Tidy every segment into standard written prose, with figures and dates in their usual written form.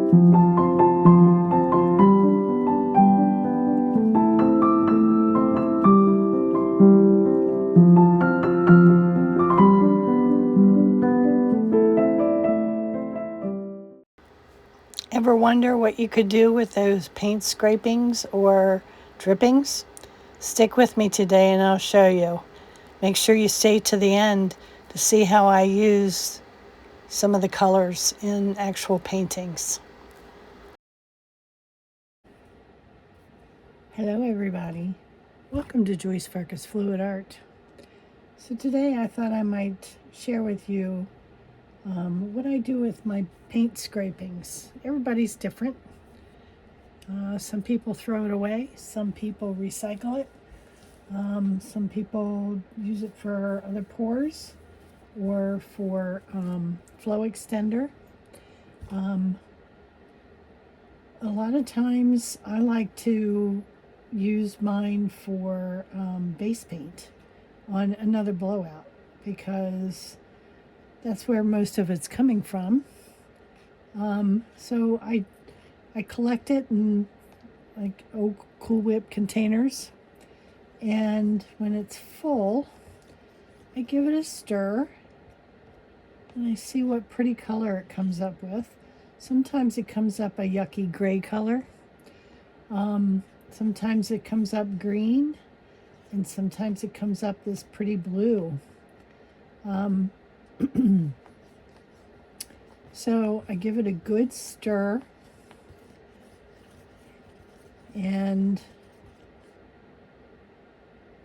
Ever wonder what you could do with those paint scrapings or drippings? Stick with me today and I'll show you. Make sure you stay to the end to see how I use some of the colors in actual paintings. Hello everybody. Welcome to Joyce Farkas Fluid Art. So today I thought I might share with you what I do with my paint scrapings. Everybody's different. Some people throw it away, some people recycle it, some people use it for other pours or for flow extender. A lot of times I like to use mine for base paint on another blowout because that's where most of it's coming from. So I collect it in like Cool Whip containers, and when it's full, I give it a stir and I see what pretty color it comes up with. Sometimes it comes up a yucky gray color. Sometimes it comes up green, and sometimes it comes up this pretty blue. So I give it a good stir, and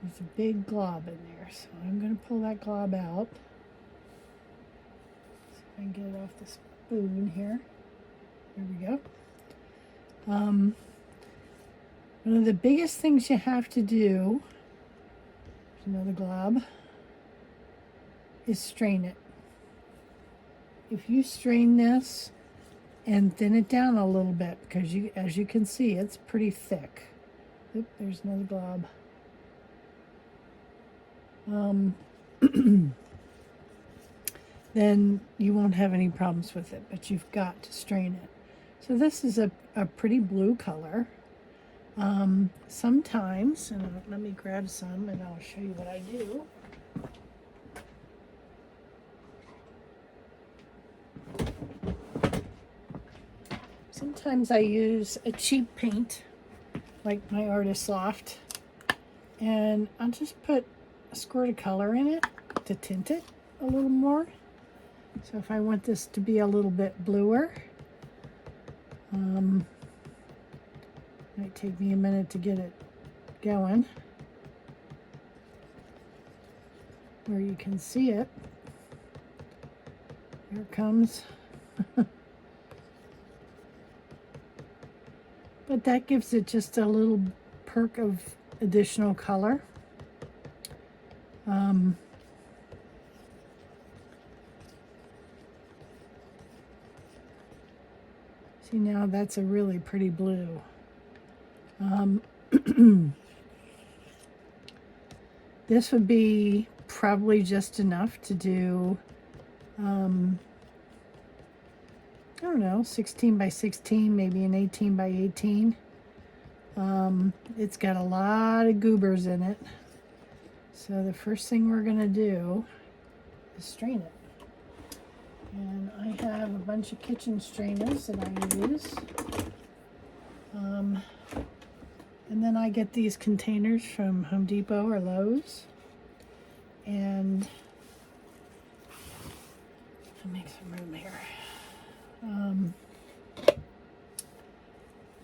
there's a big glob in there, so I'm going to pull that glob out. See if I can get it off the spoon here. There we go. One of the biggest things you have to do, there's another glob, is strain it. If you strain this and thin it down a little bit, because as you can see, it's pretty thick. Oop, there's another glob. Then you won't have any problems with it, but you've got to strain it. So this is a pretty blue color. Sometimes, and let me grab some and I'll show you what I do. Sometimes I use a cheap paint, like my Artist Soft, and I'll just put a squirt of color in it to tint it a little more. So if I want this to be a little bit bluer, might take me a minute to get it going, where you can see it. Here it comes. But that gives it just a little perk of additional color. See, now that's a really pretty blue. This would be probably just enough to do, I don't know, 16 by 16, maybe an 18 by 18. It's got a lot of goobers in it. So the first thing we're going to do is strain it. And I have a bunch of kitchen strainers that I use. And then I get these containers from Home Depot or Lowe's. And I'll make some room here.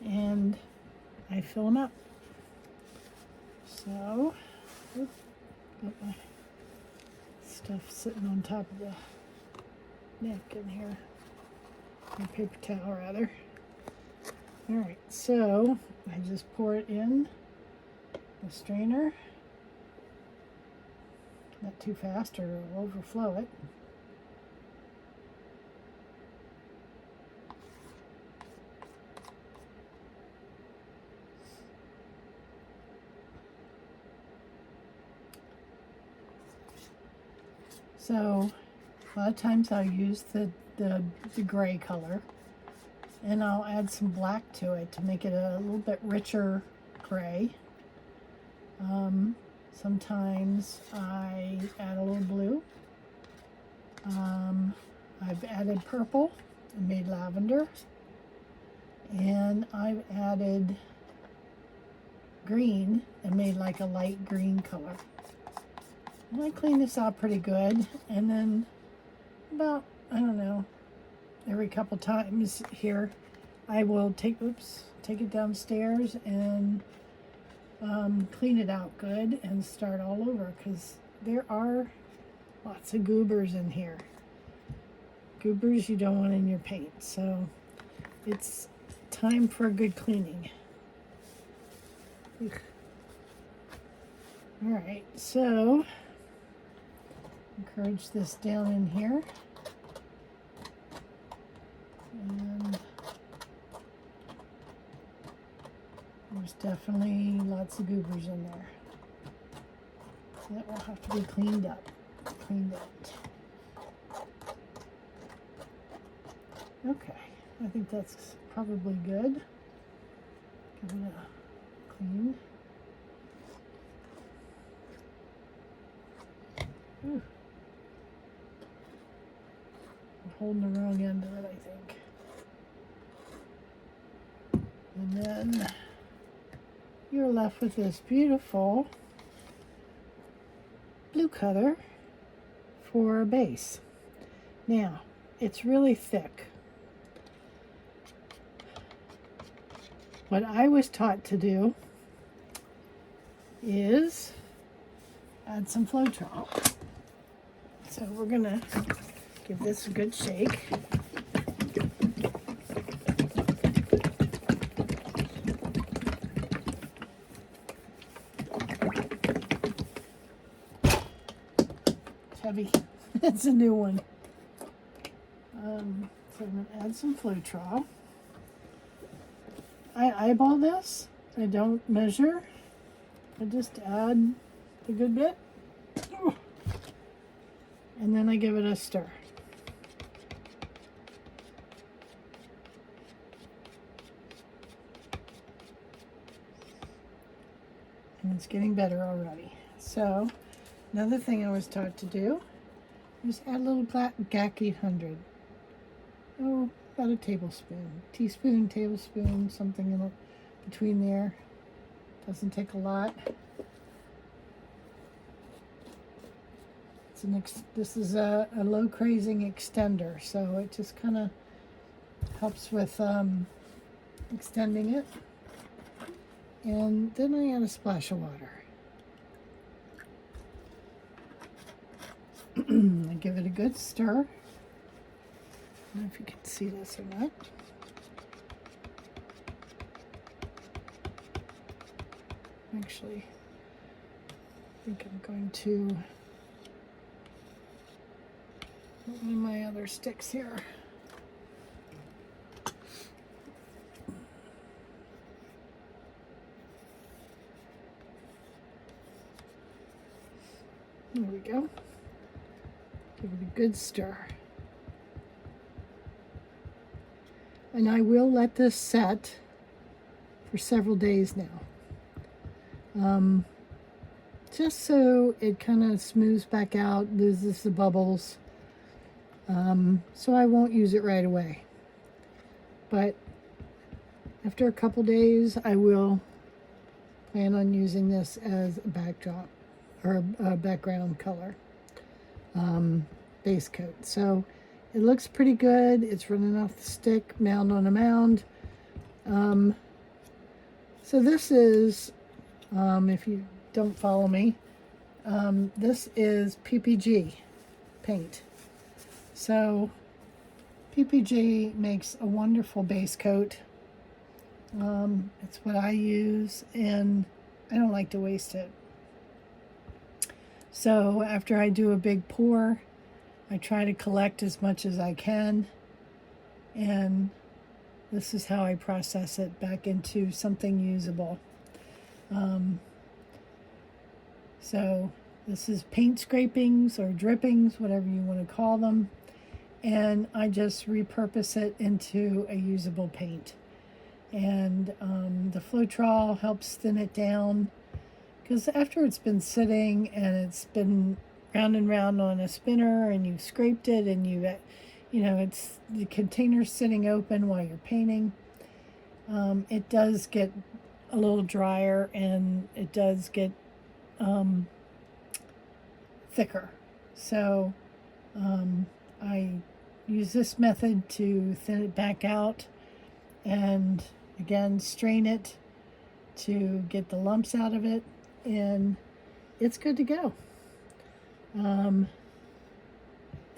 And I fill them up. So, got my stuff sitting on top of the napkin here, or paper towel rather. All right, so I just pour it in the strainer, not too fast or it'll overflow it. So a lot of times I'll use the gray color. and I'll add some black to it to make it a little bit richer gray. Sometimes I add a little blue. I've added purple and made lavender, and I've added green and made like a light green color. And I clean this out pretty good, and then about, I don't know, every couple times here I will take it downstairs and clean it out good and start all over, because there are lots of goobers in here. Goobers you don't want in your paint, so it's time for a good cleaning. Alright, so encourage this down in here. And there's definitely lots of goobers in there. So that will have to be cleaned up. Okay, I think that's probably good. Give it a clean. Ooh. I'm holding the wrong end of it, I think. And then you're left with this beautiful blue color for a base. Now, it's really thick. What I was taught to do is add some Floetrol. So we're gonna give this a good shake. It's heavy. It's a new one. So I'm gonna add some Floetrol. I eyeball this. I don't measure. I just add a good bit. And then I give it a stir. And it's getting better already. So, another thing I was taught to do is add a little GAC 800. Oh, about a tablespoon. Teaspoon, tablespoon, something in between there. Doesn't take a lot. This is a low crazing extender, so it just kind of helps with extending it. And then I add a splash of water. I give it a good stir. I don't know if you can see this or not. Actually, I think I'm going to put one of my other sticks here. There we go. Give it a good stir. And I will let this set for several days now. Just so it kind of smooths back out, loses the bubbles. So I won't use it right away. But after a couple days, I will plan on using this as a backdrop or a background color base coat. So it looks pretty good. It's running off the stick, mound on a mound. So this is, if you don't follow me, this is PPG paint. So PPG makes a wonderful base coat. It's what I use, and I don't like to waste it. So after I do a big pour, I try to collect as much as I can, and this is how I process it back into something usable. So this is paint scrapings or drippings, whatever you want to call them, and I just repurpose it into a usable paint. And the Floetrol helps thin it down, because after it's been sitting and it's been round and round on a spinner and you've scraped it and it's the container's sitting open while you're painting, it does get a little drier and it does get thicker. So I use this method to thin it back out, and again strain it to get the lumps out of it, and it's good to go. And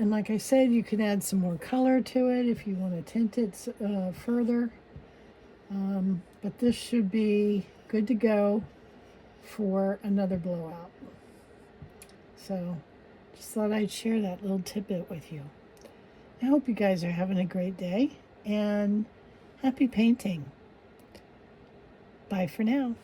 like I said, you can add some more color to it if you want to tint it further. But this should be good to go for another blowout. So just thought I'd share that little tidbit with you. I hope you guys are having a great day, and happy painting. Bye for now.